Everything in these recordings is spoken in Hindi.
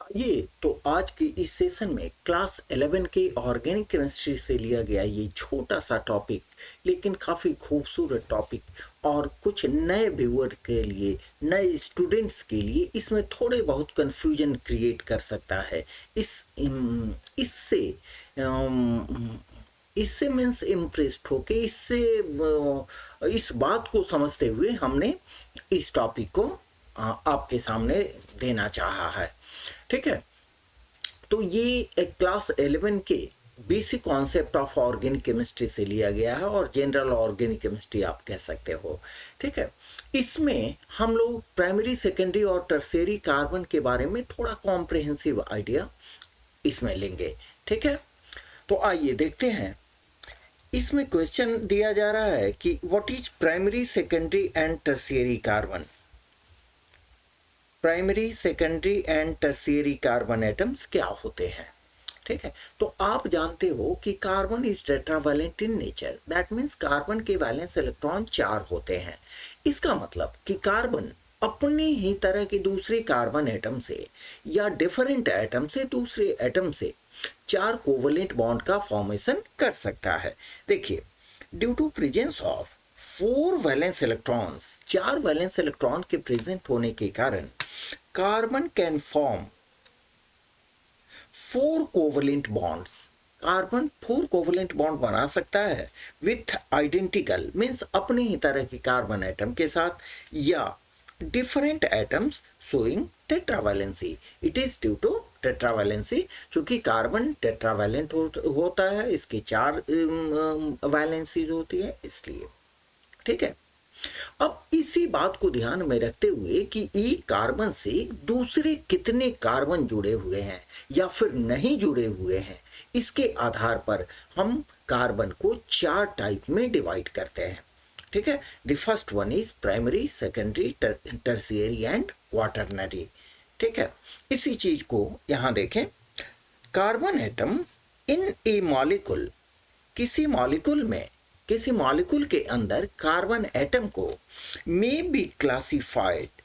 ये तो आज की इस सेशन में क्लास 11 के ऑर्गेनिक केमिस्ट्री से लिया गया ये छोटा सा टॉपिक, लेकिन काफ़ी खूबसूरत टॉपिक और कुछ नए व्यूअर के लिए, नए स्टूडेंट्स के लिए इसमें थोड़े बहुत कंफ्यूजन क्रिएट कर सकता है। इससे इससे मीन्स इम्प्रेस्ड होके इस बात को समझते हुए हमने इस टॉपिक को आपके सामने देना चाहा है। ठीक है, तो ये एक क्लास 11 के basic concept of organic chemistry से लिया गया है और जनरल ऑर्गेनिक केमिस्ट्री आप कह सकते हो। ठीक है, इसमें हम लोग प्राइमरी, सेकेंडरी और टर्शियरी कार्बन के बारे में थोड़ा कॉम्प्रिहेंसिव आइडिया इसमें लेंगे। ठीक है, तो आइए देखते हैं। इसमें क्वेश्चन दिया जा रहा है कि what is primary, secondary and tertiary carbon. Primary, secondary and tertiary carbon atoms क्या होते हैं। ठीक है, तो आप जानते हो कि carbon is tetravalent in nature, that means carbon के वैलेंस इलेक्ट्रॉन 4 होते हैं। इसका मतलब कि कार्बन अपनी ही तरह के दूसरे कार्बन एटम से या डिफरेंट एटम से दूसरे एटम से 4 कोवलेंट बॉन्ड का फॉर्मेशन कर सकता है। देखिए, due to presence of 4 valence electrons, 4 valence electron के प्रेजेंट होने के कारण carbon can form 4 covalent bonds. Carbon 4 covalent bond बना सकता है विथ आइडेंटिकल मीन्स अपने ही तरह के कार्बन एटम के साथ या different atoms showing tetravalency. It is due to tetravalency, चूंकि कार्बन टेट्रावैलेंट होता है, इसकी 4 वैलेंसीज होती है इसलिए। ठीक है, अब इसी बात को ध्यान में रखते हुए कि एक कार्बन से दूसरे कितने कार्बन जुड़े हुए हैं या फिर नहीं जुड़े हुए हैं, इसके आधार पर हम कार्बन को 4 टाइप में डिवाइड करते हैं। ठीक है, the first one is primary, secondary, tertiary and quaternary. ठीक है, इसी चीज को यहां देखें। Carbon atom in a molecule, किसी मॉलिक्यूल के अंदर कार्बन एटम को may be classified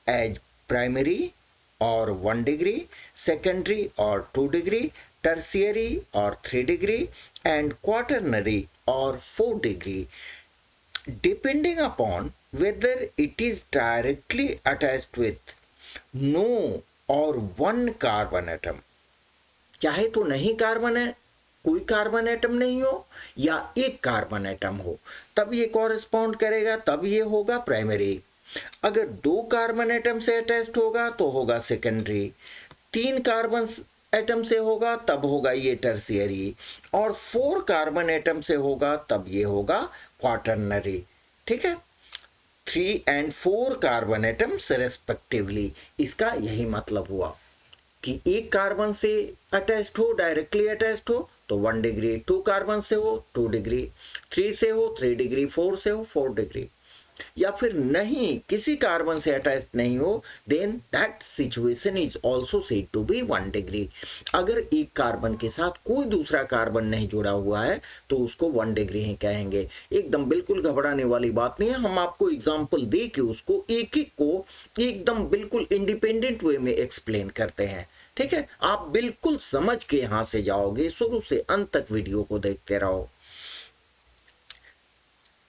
as primary और 1 डिग्री, सेकेंडरी और 2 डिग्री, टर्शियरी और 3 डिग्री एंड क्वाटरनरी और 4 degree, depending upon whether it is directly attached with no और 1 कार्बन एटम। चाहे तो नहीं कार्बन है, कोई कार्बन एटम नहीं हो या एक कार्बन एटम हो, तब ये कॉरेस्पॉन्ड करेगा, तब ये होगा प्राइमरी। अगर 2 कार्बन एटम से अटैच्ड होगा तो होगा सेकेंडरी, 3 कार्बन एटम से होगा तब होगा ये टर्शियरी और 4 कार्बन एटम से होगा तब ये होगा क्वाटरनरी। ठीक है, 3 एंड 4 कार्बन एटम्स रेस्पेक्टिवली। इसका यही मतलब हुआ कि एक कार्बन से अटैच्ड हो, डायरेक्टली अटैच्ड हो तो 1 डिग्री, 2 कार्बन से हो 2 डिग्री, 3 से हो 3 डिग्री, 4 से हो 4 डिग्री, या फिर नहीं किसी कार्बन से अटैच्ड नहीं हो, then that situation is also said to be 1 degree. अगर एक कार्बन के साथ कोई दूसरा कार्बन नहीं जुड़ा हुआ है तो उसको 1 डिग्री ही कहेंगे। एकदम बिल्कुल घबराने वाली बात नहीं है, हम आपको एग्जांपल दे के उसको एक एक को एकदम बिल्कुल इंडिपेंडेंट वे में एक्सप्लेन करते हैं। ठीक है, आप बिल्कुल समझ के यहां से जाओगे, शुरू से अंत तक वीडियो को देखते रहो।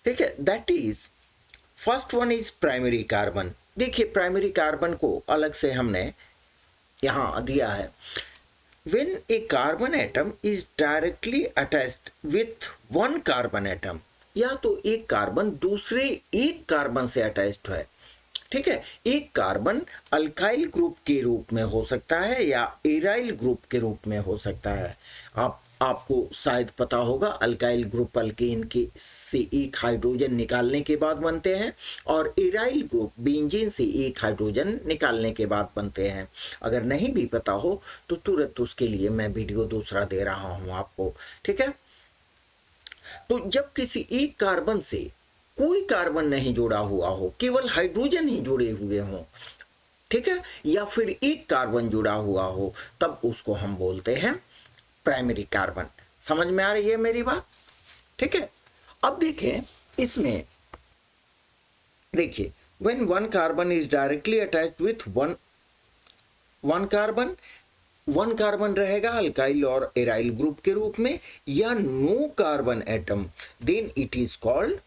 ठीक है, that is first one is primary carbon. देखिए, प्राइमरी कार्बन को अलग से हमने यहां दिया है। When A carbon atom is directly attached with 1 carbon atom, या तो एक कार्बन दूसरे एक कार्बन से अटैच्ड है। ठीक है, एक कार्बन अल्काइल ग्रुप के रूप में हो सकता है या एराइल ग्रुप के रूप में हो सकता है। आपको शायद पता होगा, अल्काइल ग्रुप अल्केन के से एक हाइड्रोजन निकालने के बाद बनते हैं और एराइल ग्रुप बेंजीन से एक हाइड्रोजन निकालने के बाद बनते हैं। अगर नहीं भी पता हो तो तुरंत उसके लिए मैं वीडियो दूसरा दे रहा हूं आपको। ठीक है, तो जब किसी एक कार्बन से कोई कार्बन नहीं जुड़ा हुआ हो, केवल हाइड्रोजन ही जुड़े हुए हों, ठीक है, या फिर एक कार्बन जुड़ा हुआ हो, तब उसको हम बोलते हैं प्राइमरी कार्बन। समझ में आ रही है मेरी बात? ठीक है, अब देखें इसमें, देखिए, when 1 carbon is directly attached with 1 one carbon रहेगा अल्काइल और एराइल ग्रुप के रूप में, या no carbon atom, then it is called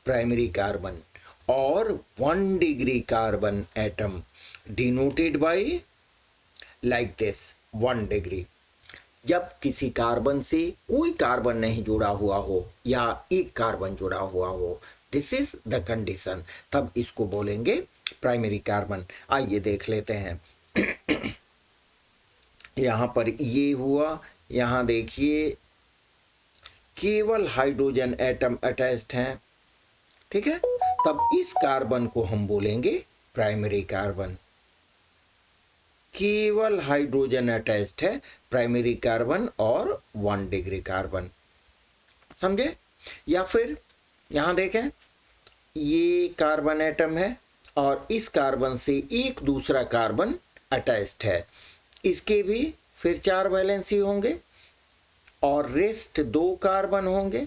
primary carbon. और 1 degree carbon atom denoted by like this 1 degree. जब किसी कार्बन से कोई कार्बन नहीं जुड़ा हुआ हो या एक कार्बन जुड़ा हुआ हो, दिस इज द कंडीशन, तब इसको बोलेंगे प्राइमरी कार्बन। आइए देख लेते हैं। यहाँ पर ये हुआ, यहाँ देखिए केवल हाइड्रोजन एटम अटैच्ड हैं, ठीक है, तब इस कार्बन को हम बोलेंगे प्राइमरी कार्बन। केवल हाइड्रोजन अटैच्ड है, प्राइमरी कार्बन और 1 डिग्री कार्बन, समझे। या फिर यहाँ देखें, ये कार्बन एटम है और इस कार्बन से एक दूसरा कार्बन अटैच्ड है, इसके भी फिर 4 वैलेंसी होंगे और रेस्ट 2 कार्बन होंगे,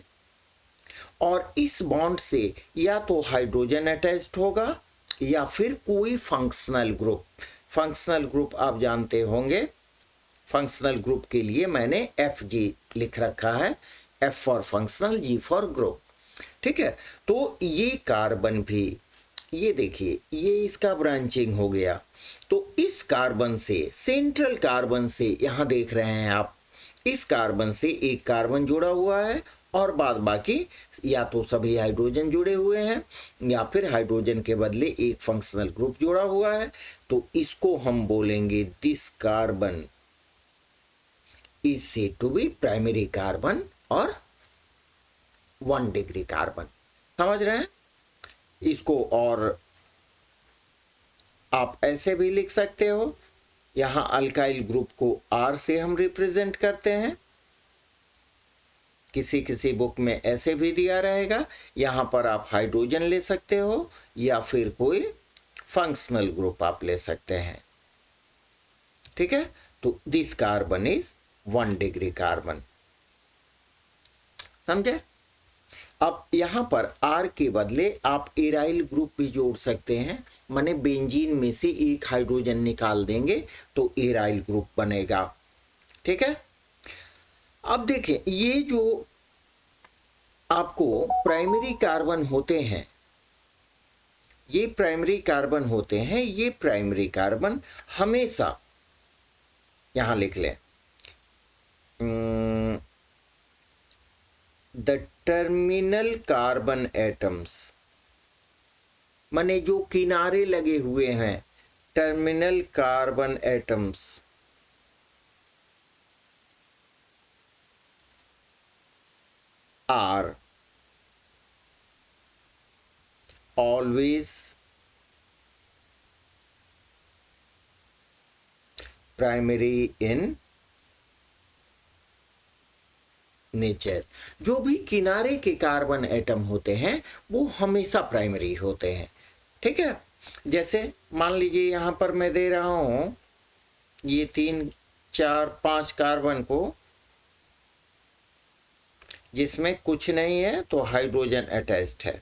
और इस बॉन्ड से या तो हाइड्रोजन अटैच्ड होगा या फिर कोई फंक्शनल ग्रुप। फंक्शनल ग्रुप आप जानते होंगे, फंक्शनल ग्रुप के लिए मैंने FG लिख रखा है, F for functional, G for group, ठीक है। तो ये कार्बन भी, ये देखिए, ये इसका ब्रांचिंग हो गया, तो इस कार्बन से, सेंट्रल कार्बन से, यहाँ देख रहे हैं आप, इस कार्बन से एक कार्बन जुड़ा हुआ है और बाद बाकी या तो सभी हाइड्रोजन जुड़े हुए हैं या फिर हाइड्रोजन के बदले एक फंक्शनल ग्रुप जुड़ा हुआ है, तो इसको हम बोलेंगे this carbon is said to be primary carbon और 1 डिग्री कार्बन। समझ रहे हैं इसको। और आप ऐसे भी लिख सकते हो, यहाँ अल्काइल ग्रुप को R से हम रिप्रेजेंट करते हैं, किसी किसी बुक में ऐसे भी दिया रहेगा। यहाँ पर आप हाइड्रोजन ले सकते हो या फिर कोई फंक्शनल ग्रुप आप ले सकते हैं, ठीक है। तो this carbon is 1 degree carbon, समझे। अब यहाँ पर R के बदले आप एराइल ग्रुप भी जोड़ सकते हैं, माने बेंजीन में से एक हाइड्रोजन निकाल देंगे तो एराइल ग्रुप बनेगा, ठीक है। अब देखें, ये जो आपको प्राइमरी कार्बन होते हैं, ये प्राइमरी कार्बन होते हैं, ये प्राइमरी कार्बन हमेशा, यहां लिख लें, द टर्मिनल कार्बन एटम्स, माने जो किनारे लगे हुए हैं, terminal carbon atoms are always primary in nature. जो भी किनारे के कार्बन एटम होते हैं वो हमेशा प्राइमरी होते हैं, ठीक है। जैसे मान लीजिए यहाँ पर मैं दे रहा हूँ ये 3 4 5 कार्बन को, जिसमें कुछ नहीं है तो हाइड्रोजन अटैच्ड है,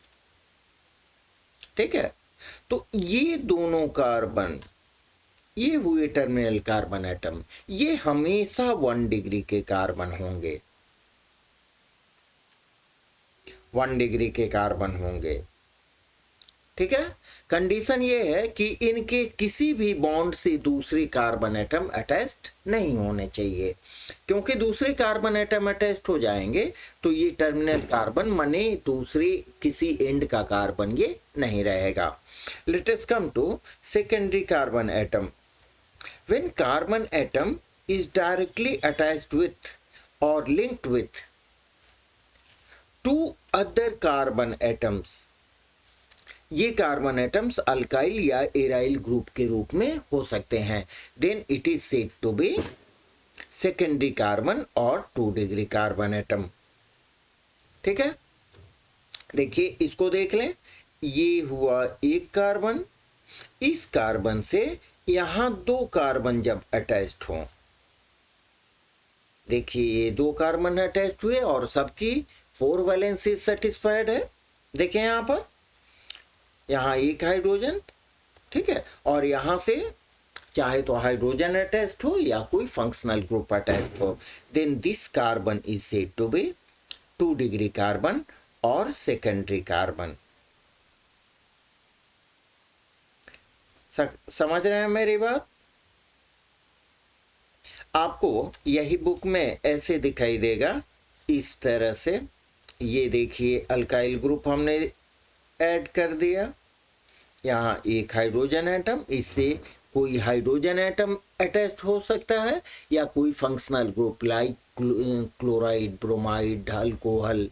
ठीक है। तो ये दोनों कार्बन, ये हुए टर्मिनल कार्बन एटम, ये हमेशा 1 डिग्री के कार्बन होंगे, 1 डिग्री के कार्बन होंगे, ठीक है। कंडीशन ये है कि इनके किसी भी बॉन्ड से दूसरी कार्बन एटम अटैच्ड नहीं होने चाहिए, क्योंकि दूसरे कार्बन एटम अटैच्ड हो जाएंगे तो ये टर्मिनल कार्बन माने दूसरे किसी एंड का कार्बन ये नहीं रहेगा। Let us come to secondary carbon atom. When carbon atom is directly attached with और linked with 2 other carbon atoms, ये कार्बन एटम्स अल्काइल या एराइल ग्रुप के रूप में हो सकते हैं, then it is said to be secondary carbon और 2 डिग्री कार्बन एटम, ठीक है। देखिए इसको देख लें, ये हुआ एक कार्बन, इस कार्बन से यहां 2 कार्बन जब अटैच्ड हों, देखिए ये 2 कार्बन अटैच्ड हुए और सबकी 4 वैलेंसी सेटिस्फाइड है। देखिए यहाँ पर, यहाँ एक हाइड्रोजन, ठीक है, और यहाँ से चाहे तो हाइड्रोजन अटैच्ड हो या कोई फंक्शनल ग्रुप अटैच्ड हो, then this carbon is said to be 2 degree carbon और सेकेंडरी कार्बन। समझ रहे हैं मेरी बात? आपको यही बुक में ऐसे दिखाई देगा इस तरह से। ये देखिए अल्काइल ग्रुप हमने ऐड कर दिया, यहाँ एक हाइड्रोजन एटम, इससे कोई हाइड्रोजन एटम अटैच हो सकता है या कोई functional group like chloride, bromide, alcohol,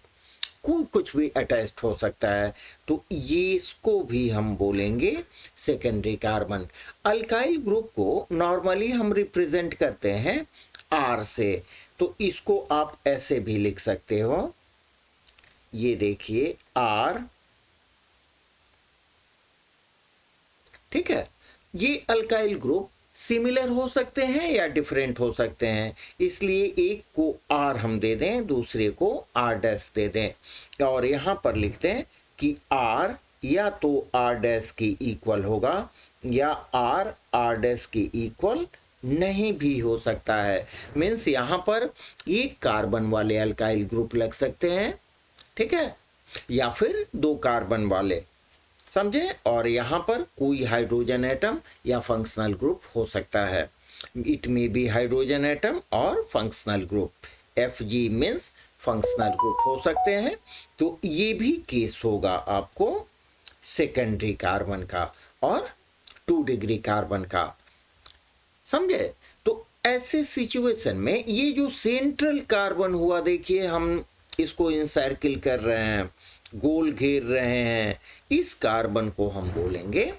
कोई कुछ भी अटैच्ड हो सकता है। तो ये इसको भी हम बोलेंगे सेकेंडरी कार्बन। अल्काइल ग्रुप को नॉर्मली हम रिप्रेजेंट करते हैं R से, तो इसको आप ऐसे भी लिख सकते हो, ये देखिए R, ठीक है। ये अल्काइल ग्रुप सिमिलर हो सकते हैं या डिफरेंट हो सकते हैं, इसलिए एक को R हम दे दें, दूसरे को R डैश दे दें, और यहाँ पर लिखते हैं कि R या तो R डैश की इक्वल होगा या R R डैश की इक्वल नहीं भी हो सकता है। मीन्स यहाँ पर एक कार्बन वाले अल्काइल ग्रुप लग सकते हैं, ठीक है, या फिर 2 कार्बन वाले, समझे, और यहाँ पर कोई हाइड्रोजन एटम या फंक्शनल ग्रुप हो सकता है। It may be hydrogen atom और functional group, Fg means functional group हो सकते हैं। तो ये भी केस होगा आपको सेकेंडरी कार्बन का और 2 डिग्री कार्बन का, समझे। तो ऐसे सिचुएशन में ये जो सेंट्रल कार्बन हुआ, देखिए हम इसको इंसर्किल कर रहे हैं, गोल घेर रहे हैं, इस कार्बन को हम बोलेंगे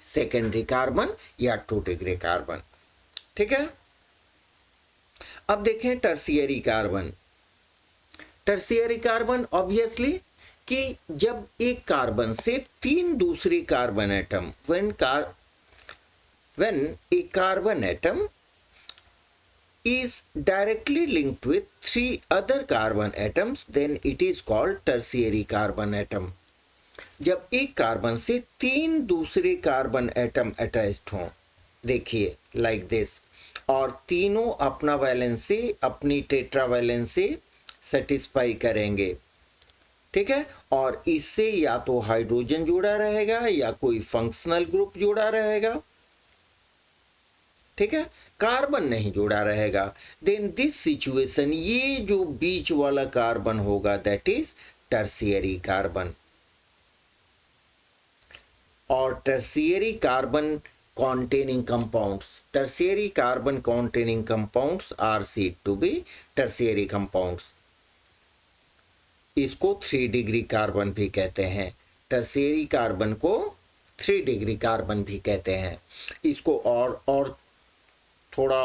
सेकेंडरी कार्बन या 2 डिग्री कार्बन, ठीक है। अब देखें tertiary carbon. Tertiary carbon obviously कि जब एक कार्बन से 3 दूसरे carbon atom, when a carbon atom is directly linked with 3 other carbon atoms, then it is called tertiary carbon atom। जब एक कार्बन से 3 दूसरे कार्बन एटम अटैच्ड हों, देखिए लाइक दिस, और तीनों अपना वैलेंसी अपनी टेट्रा वैलेंसी सेटिस्फाई करेंगे, ठीक है, और इससे या तो हाइड्रोजन जुड़ा रहेगा या कोई फंक्शनल ग्रुप जुड़ा रहेगा, ठीक है, कार्बन नहीं जुड़ा रहेगा। देन दिस सिचुएशन, ये जो बीच वाला कार्बन होगा दैट इज टर्शियरी कार्बन। और tertiary carbon containing compounds, tertiary carbon containing compounds are said to be tertiary compounds। इसको 3 डिग्री कार्बन भी कहते हैं, टर्शियरी कार्बन को 3 डिग्री कार्बन भी कहते हैं। इसको और थोड़ा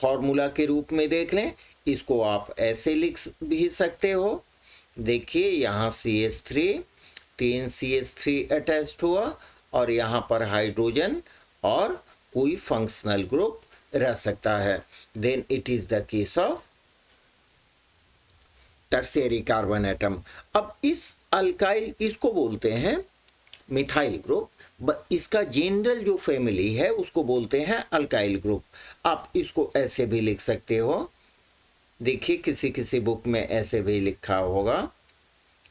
फॉर्मूला के रूप में देख लें, इसको आप ऐसे लिख भी सकते हो, देखिए यहाँ CH3, 3 CH3 अटैच्ड हुआ और यहाँ पर हाइड्रोजन और कोई फंक्शनल ग्रुप रह सकता है, then it is the case of tertiary carbon atom. अब इस अल्काइल, इसको बोलते हैं मिथाइल ग्रुप, इसका जनरल जो फैमिली है उसको बोलते हैं अल्काइल ग्रुप। आप इसको ऐसे भी लिख सकते हो, देखिए किसी किसी बुक में ऐसे भी लिखा होगा,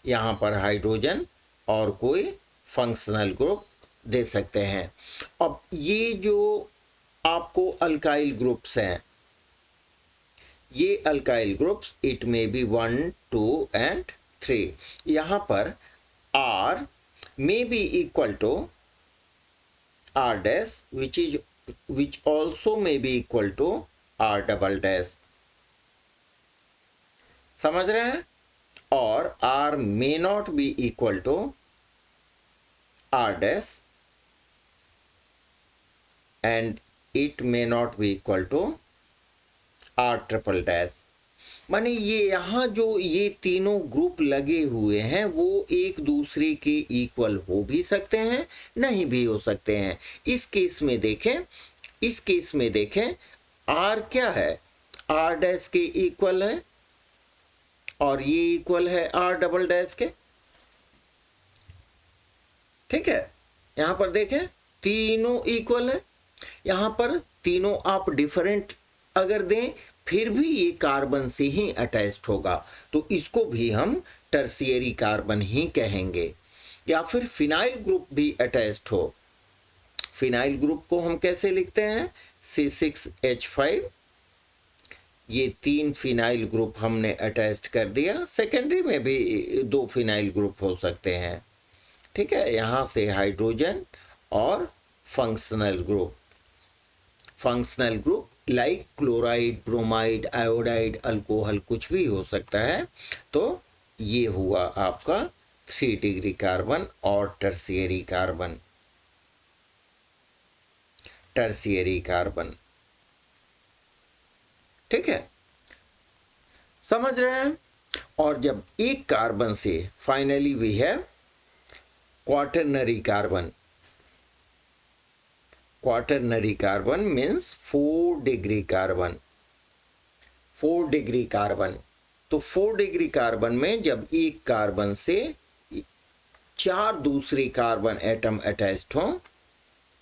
यहाँ पर हाइड्रोजन और कोई फंक्शनल ग्रुप दे सकते हैं। अब ये जो आपको अल्काइल ग्रुप्स हैं, ये alkyl groups it may B 1, 2 and 3। यहाँ पर R may be equal to R dash which also may be equal to R double dash, समझ रहे हैं, और R may not be equal to R dash and it may not be equal to R triple dash। माने ये यहाँ जो ये तीनों ग्रुप लगे हुए हैं वो एक दूसरे के इक्वल हो भी सकते हैं, नहीं भी हो सकते हैं। इस केस में देखें R क्या है, R डैश के इक्वल है और ये इक्वल है R डबल डैश के, ठीक है। यहाँ पर देखें तीनों इक्वल है, यहाँ पर तीनों आप डिफरेंट अगर दें फिर भी ये कार्बन से ही अटैच्ड होगा, तो इसको भी हम टर्शियरी कार्बन ही कहेंगे। या फिर फिनाइल ग्रुप भी अटैच्ड हो, फिनाइल ग्रुप को हम कैसे लिखते हैं, C6H5। ये 3 फिनाइल ग्रुप हमने अटैच्ड कर दिया। सेकेंडरी में भी 2 फिनाइल ग्रुप हो सकते हैं, ठीक है। यहाँ से हाइड्रोजन और functional group, functional group like chloride, bromide, iodide, alcohol कुछ भी हो सकता है। तो ये हुआ आपका 3 डिग्री कार्बन और टर्शियरी कार्बन, टर्शियरी कार्बन, ठीक है, समझ रहे हैं। और जब एक कार्बन से finally we have quaternary carbon, quaternary carbon means 4 degree carbon, 4 degree carbon. तो 4 डिग्री कार्बन में जब एक कार्बन से 4 दूसरी कार्बन एटम अटैच्ड हों,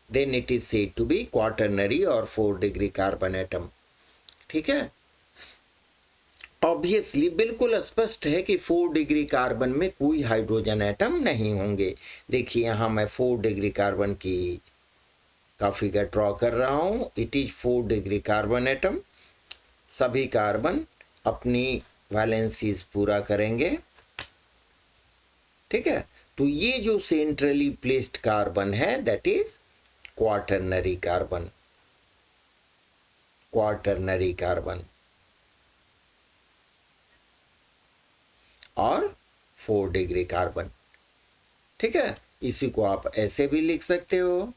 then it is said to be quaternary और 4 डिग्री कार्बन एटम, ठीक है। ऑब्वियसली बिल्कुल स्पष्ट है कि 4 डिग्री कार्बन में कोई हाइड्रोजन एटम नहीं होंगे। देखिए यहाँ मैं 4 डिग्री कार्बन की का फिगर ड्रॉ कर रहा हूँ। It is 4 degree carbon atom, सभी कार्बन अपनी वैलेंसीज पूरा करेंगे, ठीक है। तो ये जो सेंट्रली प्लेस्ड कार्बन है that is quaternary carbon, quaternary carbon और 4 डिग्री कार्बन, ठीक है। इसी को आप ऐसे भी लिख सकते हो,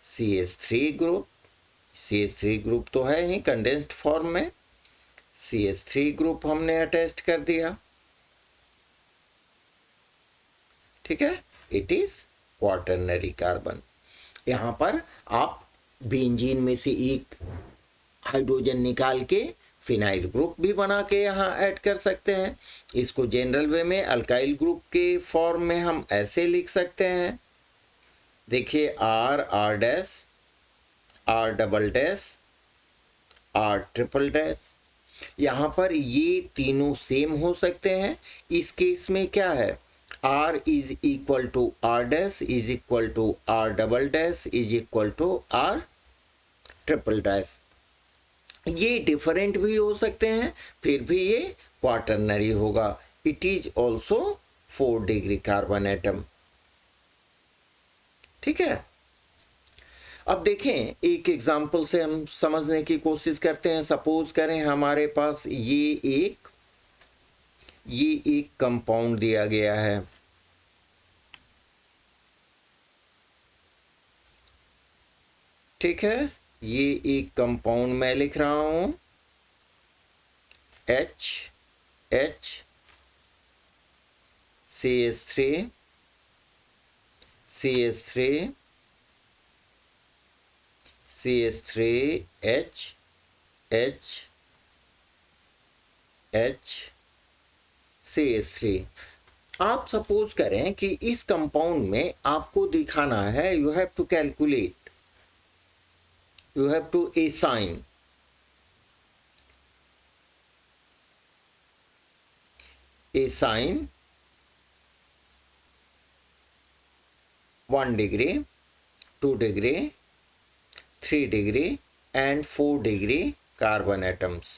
CH3 ग्रुप, CH3 ग्रुप तो है ही कंडेंस्ड फॉर्म में, CH3 ग्रुप हमने अटैच कर दिया, ठीक है। It is quaternary carbon. यहाँ पर आप बेंजीन में से एक हाइड्रोजन निकाल के फिनाइल ग्रुप भी बना के यहाँ ऐड कर सकते हैं। इसको जनरल वे में अल्काइल ग्रुप के फॉर्म में हम ऐसे लिख सकते हैं, देखिए R dash, R double dash, R triple dash. यहाँ पर ये तीनों सेम हो सकते हैं। इस केस में क्या है, R is equal to R dash is equal to R double dash is equal to R triple dash. ये डिफरेंट भी हो सकते हैं, फिर भी ये क्वाटरनरी होगा। It is also 4 degree carbon atom, ठीक है। अब देखें एक एग्जाम्पल से हम समझने की कोशिश करते हैं। सपोज करें हमारे पास ये एक कंपाउंड दिया गया है, ठीक है। ये एक कंपाउंड मैं लिख रहा हूं H CH3 CH3 CH3 H CH3। आप सपोज करें कि इस कंपाउंड में आपको दिखाना है, you have to calculate, you have to assign assign 1 degree, 2 degree, 3 degree and 4 degree carbon atoms,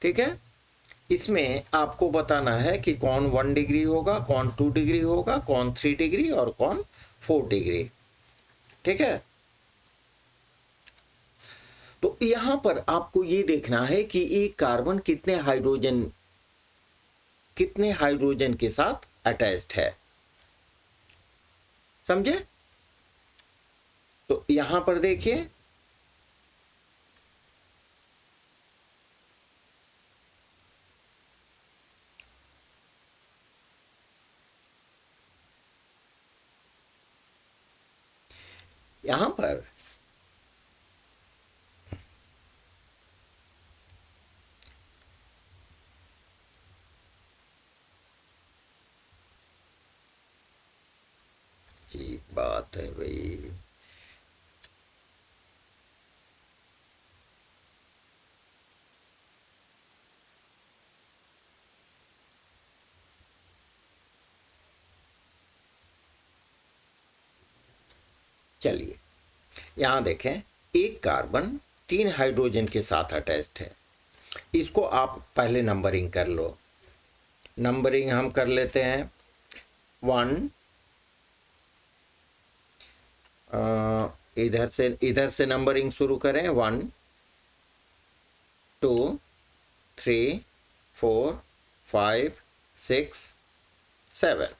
ठीक है। इसमें आपको बताना है कि कौन 1 डिग्री होगा, कौन 2 डिग्री होगा, कौन 3 डिग्री और कौन 4 डिग्री, ठीक है। तो यहां पर आपको ये देखना है कि एक कार्बन कितने हाइड्रोजन के साथ अटैच्ड है, समझे। तो यहां पर देखिए यहां पर सही बात है भाई। चलिए यहाँ देखें, एक कार्बन 3 हाइड्रोजन के साथ अटैच्ड है। इसको आप पहले नंबरिंग कर लो। नंबरिंग हम कर लेते हैं 1, इधर से नंबरिंग शुरू करें 1 2 3 4 5 6 7।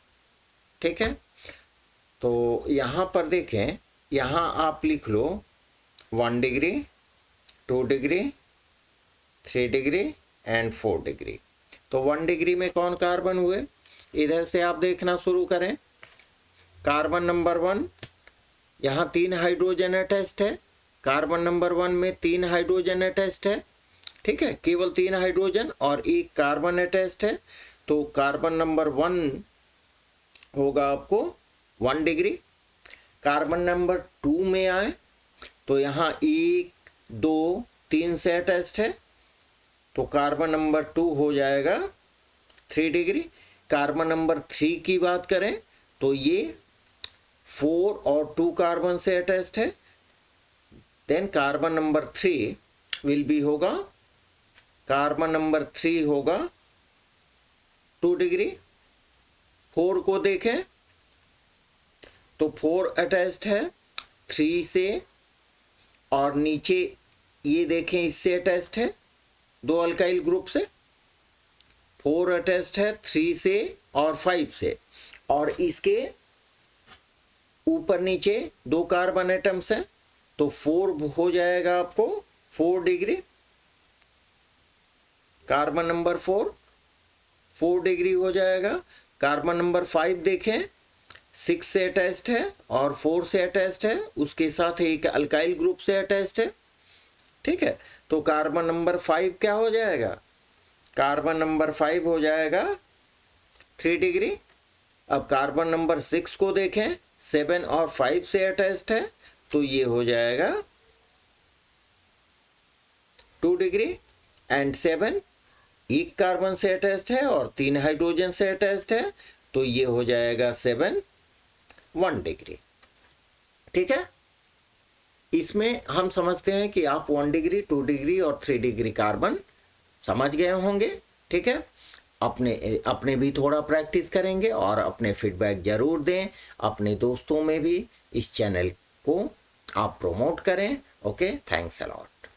ठीक है, तो यहाँ पर देखें, यहाँ आप लिख लो 1 degree 2 degree 3 degree and 4 degree. तो 1 डिग्री में कौन कार्बन हुए, इधर से आप देखना शुरू करें। कार्बन नंबर 1, यहाँ 3 हाइड्रोजन अटैच्ड है। कार्बन नंबर 1 में 3 हाइड्रोजन अटैच्ड है। ठीक है, केवल 3 हाइड्रोजन और एक कार्बन अटैच्ड है। तो कार्बन नंबर 1 होगा आपको 1 डिग्री। कार्बन नंबर 2 में आए तो यहाँ 1 2 3 से अटैच्ड है, तो कार्बन नंबर 2 हो जाएगा 3 डिग्री। कार्बन नंबर 3 की बात करें तो ये 4 और 2 कार्बन से अटैच्ड है। Then carbon number 3 will be होगा, कार्बन नंबर 3 होगा 2 डिग्री। 4 को देखें तो 4 अटैच्ड है 3 से, और नीचे ये देखें इससे अटैच्ड है 2 अल्काइल ग्रुप से। 4 अटैच्ड है 3 से और 5 से, और इसके ऊपर नीचे 2 कार्बन एटम्स हैं, तो 4 हो जाएगा आपको 4 डिग्री। कार्बन नंबर 4 डिग्री हो जाएगा। कार्बन नंबर 5 देखें 6 से अटैच्ड है और 4 से अटैच्ड है, उसके साथ एक अल्काइल ग्रुप से अटैच्ड है। ठीक है, तो कार्बन नंबर 5 क्या हो जाएगा, कार्बन नंबर 5 हो जाएगा 3 डिग्री। अब कार्बन नंबर 6 को देखें, 7 और 5 से अटैच्ड है, तो ये हो जाएगा 2 डिग्री। एंड 7 एक कार्बन से अटैच्ड है और 3 हाइड्रोजन से अटैच्ड है, तो ये हो जाएगा 7 1 डिग्री। ठीक है, इसमें हम समझते हैं कि आप 1 डिग्री 2 डिग्री और 3 डिग्री कार्बन समझ गए होंगे। ठीक है, अपने भी थोड़ा प्रैक्टिस करेंगे और अपने फीडबैक ज़रूर दें। अपने दोस्तों में भी इस चैनल को आप प्रमोट करें। Okay, thanks a lot.